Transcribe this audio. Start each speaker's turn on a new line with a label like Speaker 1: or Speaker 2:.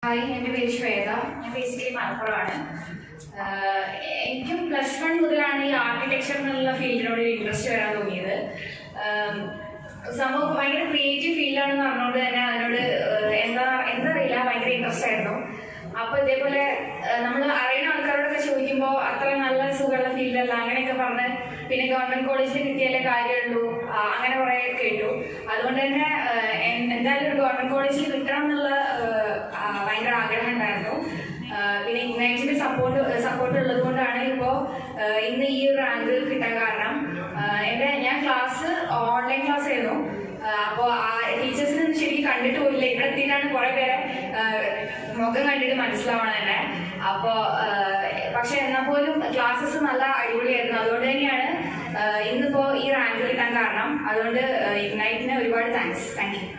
Speaker 1: Hi, എൻ്റെ പേര് ശ്വേത. ഞാൻ ബേസിക്കലി മലപ്പുറമാണ്. എനിക്കും +1 മുതലാണ് ഈ ആർക്കിടെക്ചർ എന്നുള്ള ഫീൽഡിനോട് ഇൻട്രസ്റ്റ് വരാൻ തോന്നിയത്. സംഭവം ഭയങ്കര ക്രിയേറ്റീവ് ഫീൽഡാണെന്ന് പറഞ്ഞുകൊണ്ട് തന്നെ അതിനോട് എന്താ അറിയില്ല, ഭയങ്കര ഇൻട്രസ്റ്റ് ആയിരുന്നു. അപ്പോൾ ഇതേപോലെ നമ്മൾ അറിയുന്ന ആൾക്കാരോടൊക്കെ ചോദിക്കുമ്പോൾ അത്ര നല്ല സുഖമുള്ള ഫീൽഡല്ല അങ്ങനെയൊക്കെ പറഞ്ഞ് പിന്നെ ഗവൺമെൻറ് കോളേജിൽ കിട്ടിയാലേ കാര്യമുള്ളൂ അങ്ങനെ കുറേ കേട്ടു. അതുകൊണ്ട് തന്നെ എന്തായാലും ഒരു ഗവൺമെൻറ് കോളേജിൽ കിട്ടണം എന്നുള്ള ഭയങ്കര ആഗ്രഹം ഉണ്ടായിരുന്നു. പിന്നെ ഇഗ്നൈറ്റിന്റെ സപ്പോർട്ട് ഉള്ളത് കൊണ്ടാണ് ഇപ്പോൾ ഇന്ന് ഈ ഒരു റാങ്ക് കിട്ടാൻ കാരണം. ഞാൻ ക്ലാസ് ഓൺലൈൻ ക്ലാസ് ആയിരുന്നു. അപ്പോൾ ആ ടീച്ചേഴ്സിനൊന്നും ശരിക്കും കണ്ടിട്ട് പോയില്ല. ഇവിടെ എത്തിയിട്ടാണ് കുറെ പേരെ മുഖം കണ്ടിട്ട് മനസ്സിലാവണം തന്നെ. അപ്പോൾ പക്ഷെ എന്നാൽ പോലും ക്ലാസ്സസ് നല്ല അടിപൊളിയായിരുന്നു. അതുകൊണ്ട് തന്നെയാണ് ഇന്നിപ്പോൾ ഈ റാങ്ക് കിട്ടാൻ കാരണം. അതുകൊണ്ട് ഇഗ്നൈറ്റിന് ഒരുപാട് താങ്ക് യു.